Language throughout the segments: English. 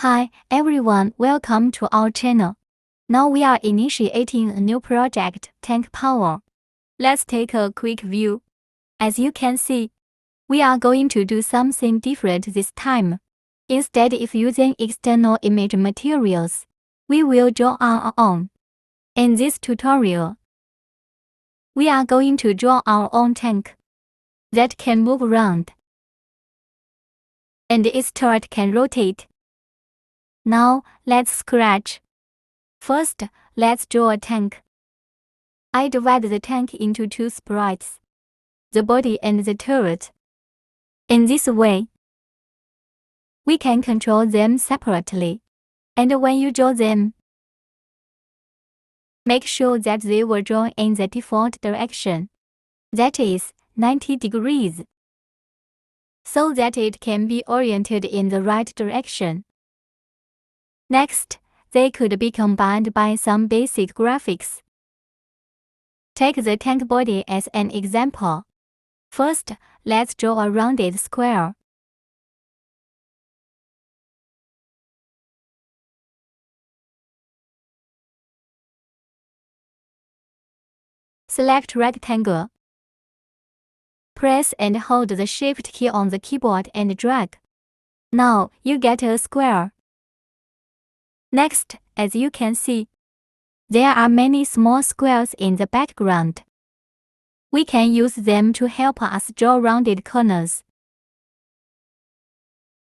Hi everyone, welcome to our channel. Now we are initiating a new project, Tank Power. Let's take a quick view. As you can see, we are going to do something different this time. Instead of using external image materials, we will draw on our own. In this tutorial, we are going to draw our own tank that can move around, and its turret can rotate. Now, let's scratch. First, let's draw a tank. I divide the tank into two sprites, the body and the turret. In this way, we can control them separately. And when you draw them, make sure that they were drawn in the default direction, that is, 90 degrees, so that it can be oriented in the right direction. Next, they could be combined by some basic graphics. Take the tank body as an example. First, let's draw a rounded square. Select rectangle. Press and hold the Shift key on the keyboard and drag. Now, you get a square. Next, as you can see, there are many small squares in the background. We can use them to help us draw rounded corners.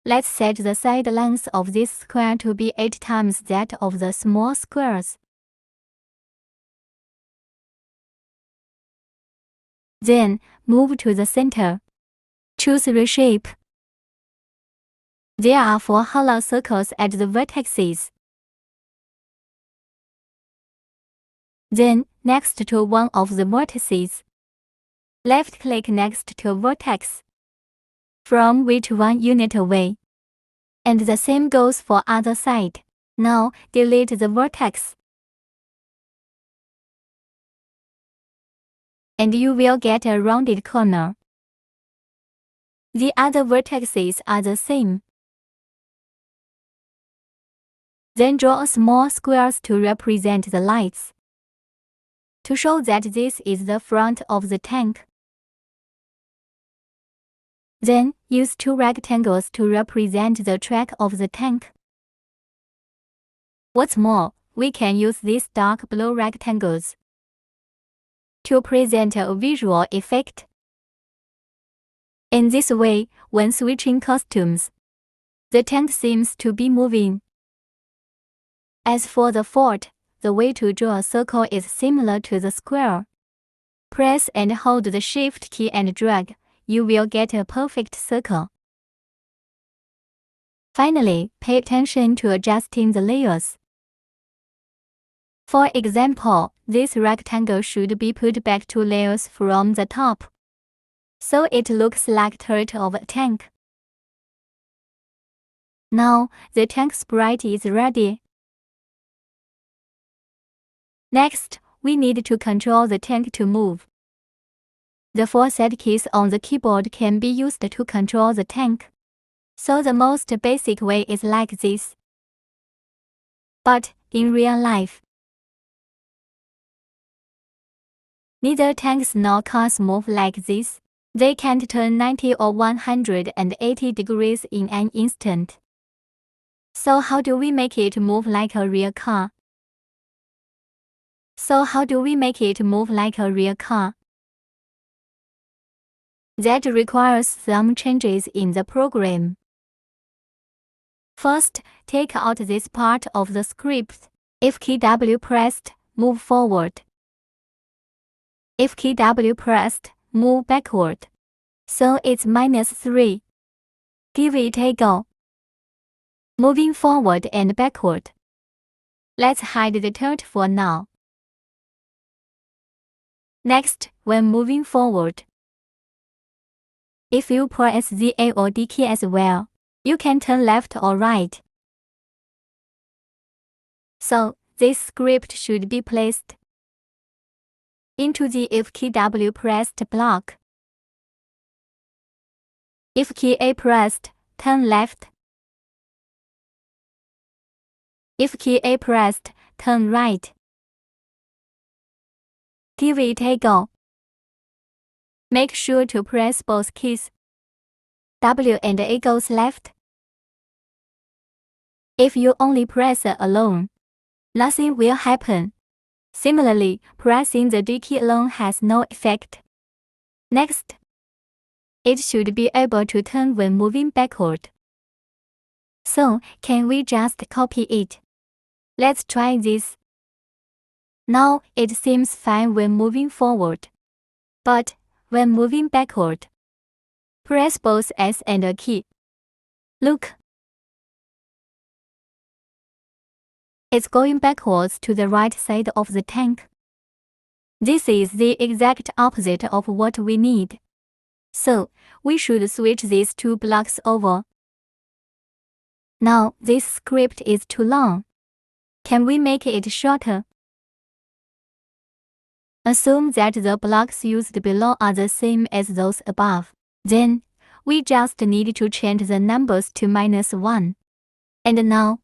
Let's set the side length of this square to be 8 times that of the small squares. Then, move to the center. Choose Reshape. There are 4 hollow circles at the vertices. Then, next to one of the vertices, left-click next to a vertex, from which 1 unit away. And the same goes for other side. Now, delete the vertex. And you will get a rounded corner. The other vertices are the same. Then draw small squares to represent the lights, to show that this is the front of the tank. Then, use 2 rectangles to represent the track of the tank. What's more, we can use these dark blue rectangles to present a visual effect. In this way, when switching costumes, the tank seems to be moving. As for the fort, the way to draw a circle is similar to the square. Press and hold the Shift key and drag. You will get a perfect circle. Finally, pay attention to adjusting the layers. For example, this rectangle should be put back 2 layers from the top, so it looks like turret of a tank. Now, the tank sprite is ready. Next, we need to control the tank to move. The 4 set keys on the keyboard can be used to control the tank, so the most basic way is like this. But, in real life, neither tanks nor cars move like this. They can't turn 90 or 180 degrees in an instant. So how do we make it move like a real car? That requires some changes in the program. First, take out this part of the script. If key W pressed, move forward. If key W pressed, move backward. So it's -3. Give it a go. Moving forward and backward. Let's hide the turret for now. Next, when moving forward, if you press the A or D key as well, you can turn left or right. So, this script should be placed into the if key W pressed block. If key A pressed, turn left. If key A pressed, turn right. Give it a go. Make sure to press both keys. W and A goes left. If you only press A alone, nothing will happen. Similarly, pressing the D key alone has no effect. Next, it should be able to turn when moving backward. So, can we just copy it? Let's try this. Now, it seems fine when moving forward. But, when moving backward, press both S and A key. Look. It's going backwards to the right side of the tank. This is the exact opposite of what we need. So, we should switch these two blocks over. Now, this script is too long. Can we make it shorter? Assume that the blocks used below are the same as those above. Then, we just need to change the numbers to -1. And now,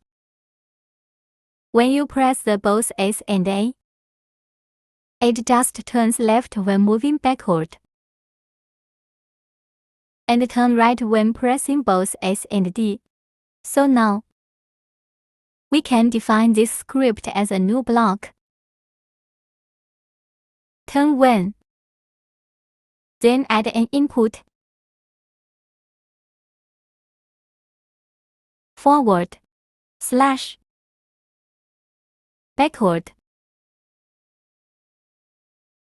when you press the both S and A, it just turns left when moving backward, and turn right when pressing both S and D. So now, we can define this script as a new block. Turn when, then add an input. Forward, slash, backward.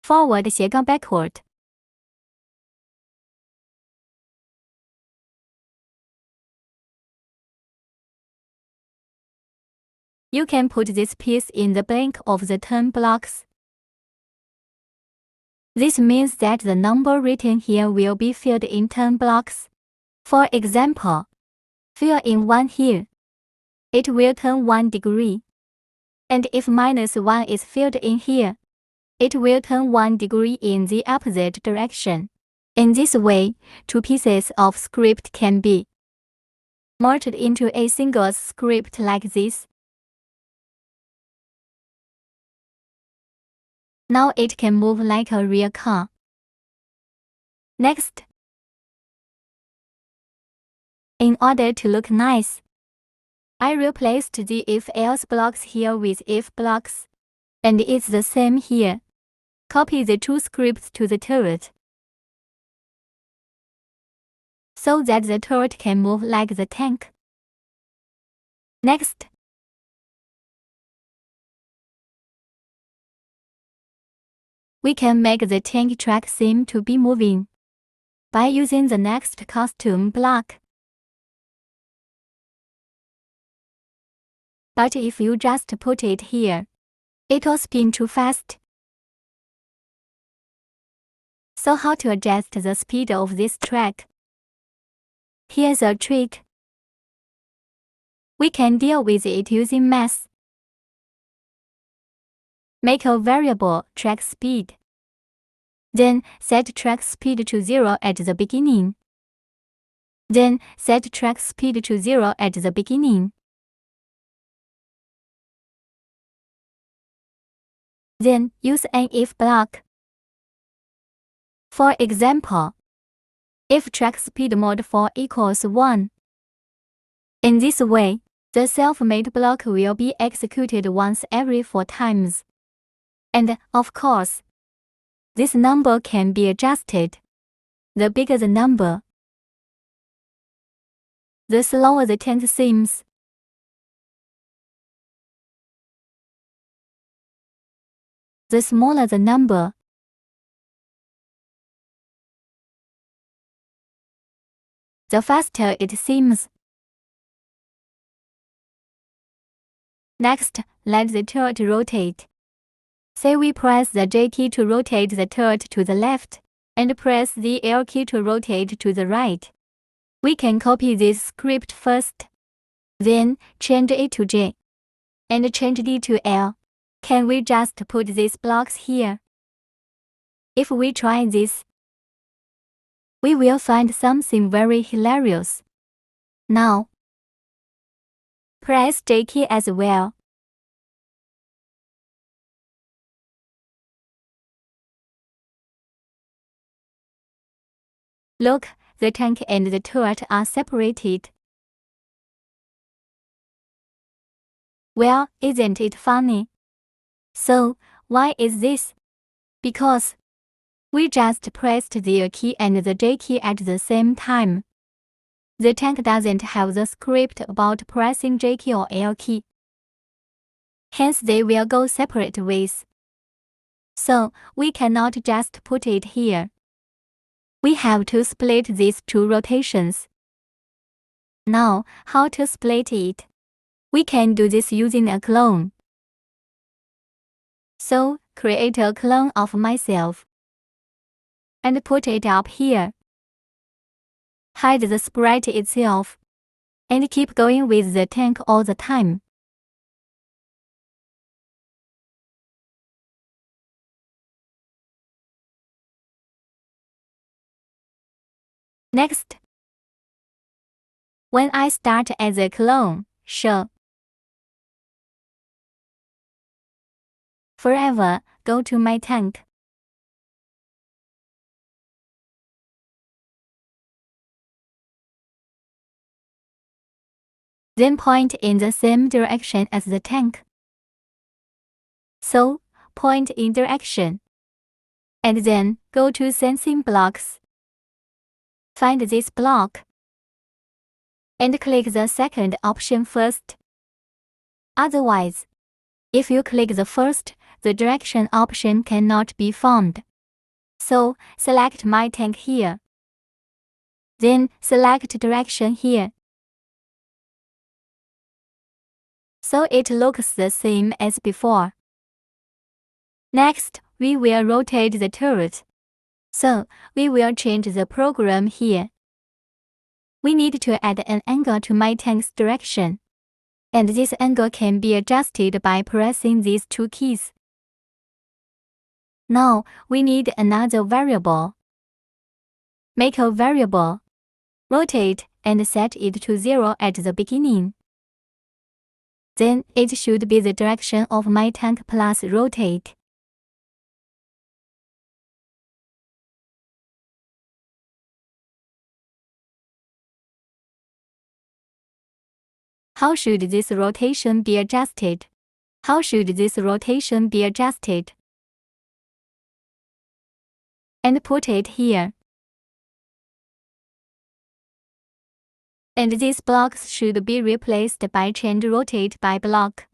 Forward / backward. You can put this piece in the blank of the turn blocks. This means that the number written here will be filled in turn blocks. For example, fill in 1 here. It will turn 1 degree. And if -1 is filled in here, it will turn 1 degree in the opposite direction. In this way, two pieces of script can be merged into a single script like this. Now it can move like a real car. Next, in order to look nice, I replaced the if-else blocks here with if blocks, and it's the same here. Copy the two scripts to the turret, so that the turret can move like the tank. Next, we can make the tank track seem to be moving by using the next costume block. But if you just put it here, it'll spin too fast. So how to adjust the speed of this track? Here's a trick. We can deal with it using math. Make a variable track speed. Then set track speed to 0 at the beginning. Then set track speed to 0 at the beginning. Then use an if block. For example, if track speed mod 4 equals 1. In this way, the self-made block will be executed once every 4 times. And, of course, this number can be adjusted. The bigger the number, the slower the tank seems. The smaller the number, the faster it seems. Next, let the turret rotate. Say we press the J key to rotate the turret to the left, and press the L key to rotate to the right. We can copy this script first, then change A to J, and change D to L. Can we just put these blocks here? If we try this, we will find something very hilarious. Now, Press J key as well. Look, the tank and the turret are separated. Well, isn't it funny? So, why is this? Because we just pressed the A key and the J key at the same time. The tank doesn't have the script about pressing J key or L key. Hence they will go separate ways. So, we cannot just put it here. We have to split these two rotations. Now, how to split it? We can do this using a clone. So, create a clone of myself and put it up here. Hide the sprite itself and keep going with the tank all the time. Next, when I start as a clone, show forever, go to my tank. Then point in the same direction as the tank. So, point in direction. And then, go to Sensing Blocks. Find this block. And click the second option first. Otherwise, if you click the first, the direction option cannot be found. So, select My Tank here. Then, select Direction here. So it looks the same as before. Next, we will rotate the turret. So, we will change the program here. We need to add an angle to my tank's direction. And this angle can be adjusted by pressing these two keys. Now, we need another variable. Make a variable. Rotate and set it to 0 at the beginning. Then, it should be the direction of my tank plus rotate. How should this rotation be adjusted? How should this rotation be adjusted? And put it here. And these blocks should be replaced by change rotate by block.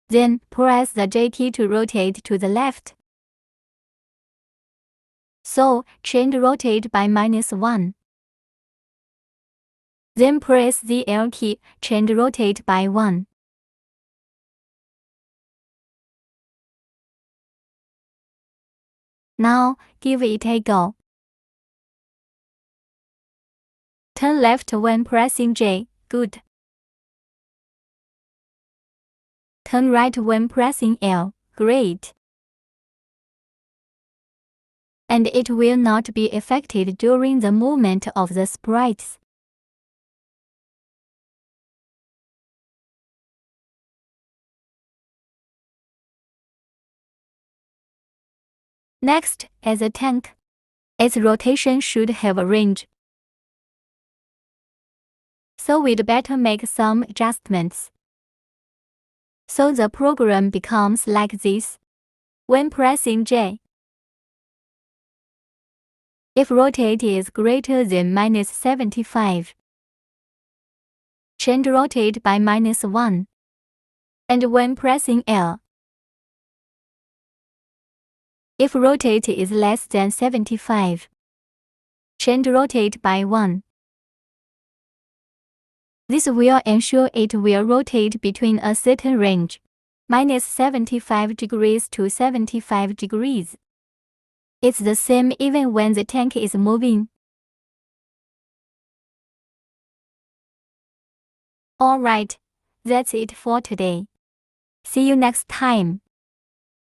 Then, press the J key to rotate to the left. So, change rotate by -1. Then press the L key, change rotate by 1. Now, give it a go. Turn left when pressing J, good. Turn right when pressing L, great. And it will not be affected during the movement of the sprites. Next, as a tank, its rotation should have a range. So we'd better make some adjustments. So the program becomes like this. When pressing J, if rotate is greater than -75, change rotate by -1. And when pressing L, if rotate is less than 75, change rotate by 1. This will ensure it will rotate between a certain range, -75 degrees to 75 degrees. It's the same even when the tank is moving. Alright, that's it for today. See you next time.